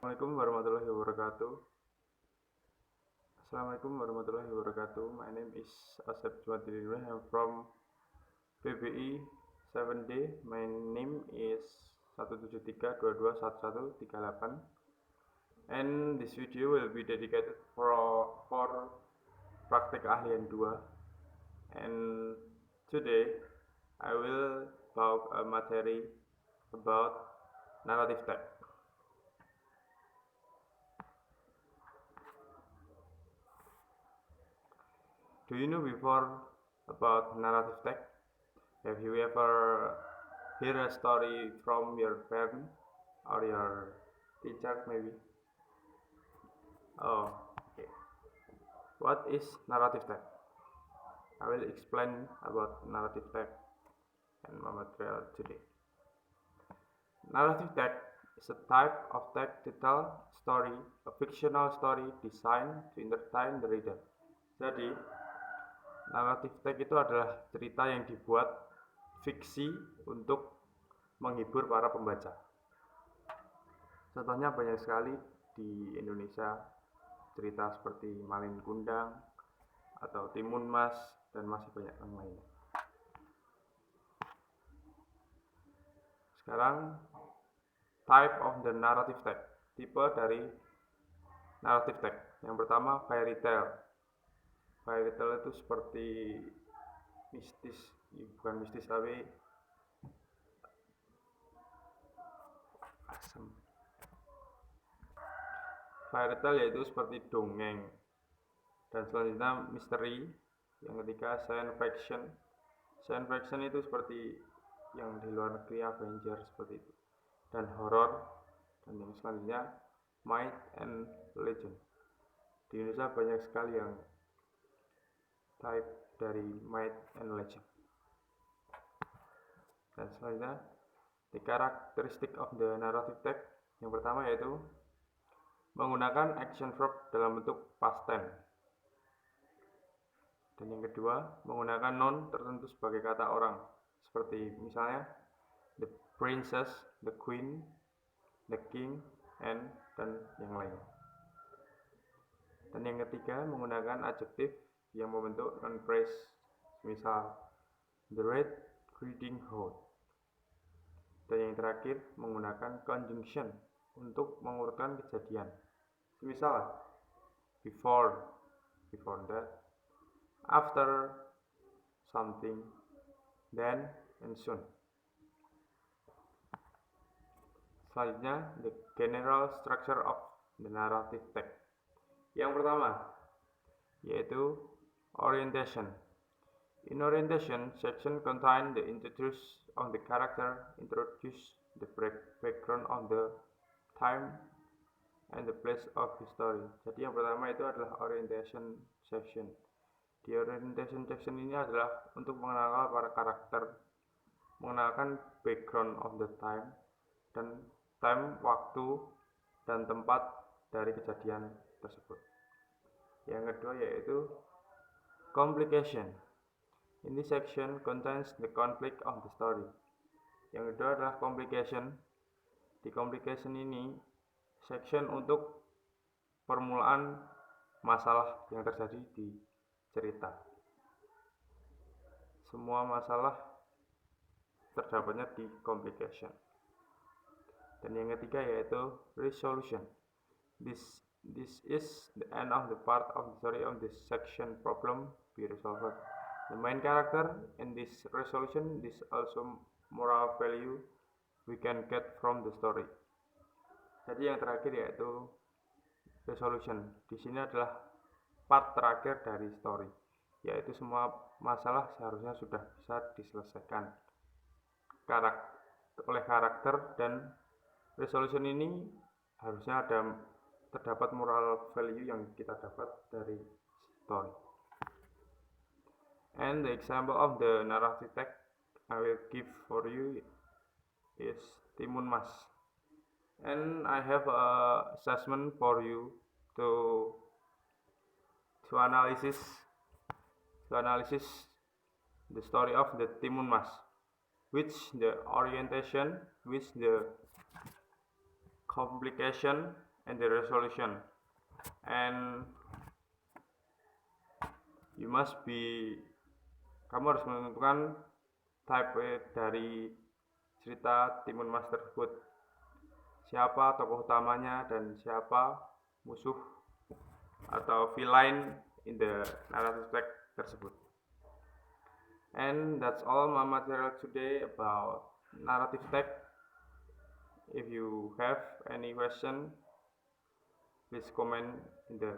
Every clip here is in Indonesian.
Assalamualaikum warahmatullahi wabarakatuh. Assalamualaikum warahmatullahi wabarakatuh. My name is Asep Jumadililwe. I'm from PBI 7D. My name is 17322111138. And this video will be dedicated for praktek ahlian 2. And today I will talk a materi about narrative text. Do you know before about narrative text? Have you ever heard a story from your parent or your teacher maybe? Oh, okay. What is narrative text? I will explain about narrative text and my material today. Narrative text is a type of text to tell story, a fictional story designed to entertain the reader. Jadi, narrative text itu adalah cerita yang dibuat fiksi untuk menghibur para pembaca. Contohnya banyak sekali di Indonesia, cerita seperti Malin Kundang atau Timun Mas dan masih banyak yang lainnya. Sekarang type of the narrative text, tipe dari narrative text. Yang pertama fairy tale. Fairy tale itu seperti mistis, bukan mistis tapi asem. Fairy tale yaitu seperti dongeng. Dan selanjutnya misteri. Yang ketiga science fiction. Science fiction itu seperti yang di luar negeri, Avengers seperti itu. Dan horror. Dan yang selanjutnya myth and legend. Di Indonesia banyak sekali yang type dari myth and legend. Dan selanjutnya the characteristic of the narrative text. Yang pertama yaitu menggunakan action verb dalam bentuk past tense. Dan yang kedua, menggunakan noun tertentu sebagai kata orang, seperti misalnya the princess, the queen, the king, and dan yang lainnya. Dan yang ketiga, menggunakan adjektif yang membentuk noun phrase, misal the red riding hood. Dan yang terakhir, menggunakan conjunction untuk mengurutkan kejadian. Misal before that, after something, then, and soon. Selanjutnya, the general structure of the narrative text. Yang pertama, yaitu orientation. In orientation, section contain the introduce of the character, introduce the background of the time, and the place of the story. Jadi yang pertama itu adalah orientation section. Di orientation section ini adalah untuk mengenal para karakter, mengenalkan background of the time, dan time, waktu, dan tempat dari kejadian tersebut. Yang kedua yaitu complication. In this section contains the conflict of the story. Yang kedua adalah complication. Di complication ini section untuk permulaan masalah yang terjadi di cerita. Semua masalah terdapatnya di complication. Dan yang ketiga yaitu resolution. This is the end of the part of the story of this section problem be resolved. The main character in this resolution is also moral value we can get from the story. Jadi yang terakhir yaitu resolution. Di sini adalah part terakhir dari story, yaitu semua masalah seharusnya sudah bisa diselesaikan oleh karakter, dan resolution ini harusnya terdapat moral value yang kita dapat dari story. And the example of the narrative text I will give for you is Timun Mas. And I have a assessment for you to analysis the story of the Timun Mas, which the orientation, which the complication, and the resolution, and kamu harus menentukan type dari cerita Timun Mas tersebut, siapa tokoh utamanya dan siapa musuh atau villain in the narrative text tersebut. And that's all my material today about narrative text. If you have any question, please comment in the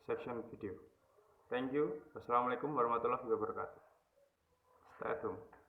section video. Thank you. Wassalamualaikum warahmatullahi wabarakatuh. Stay at home.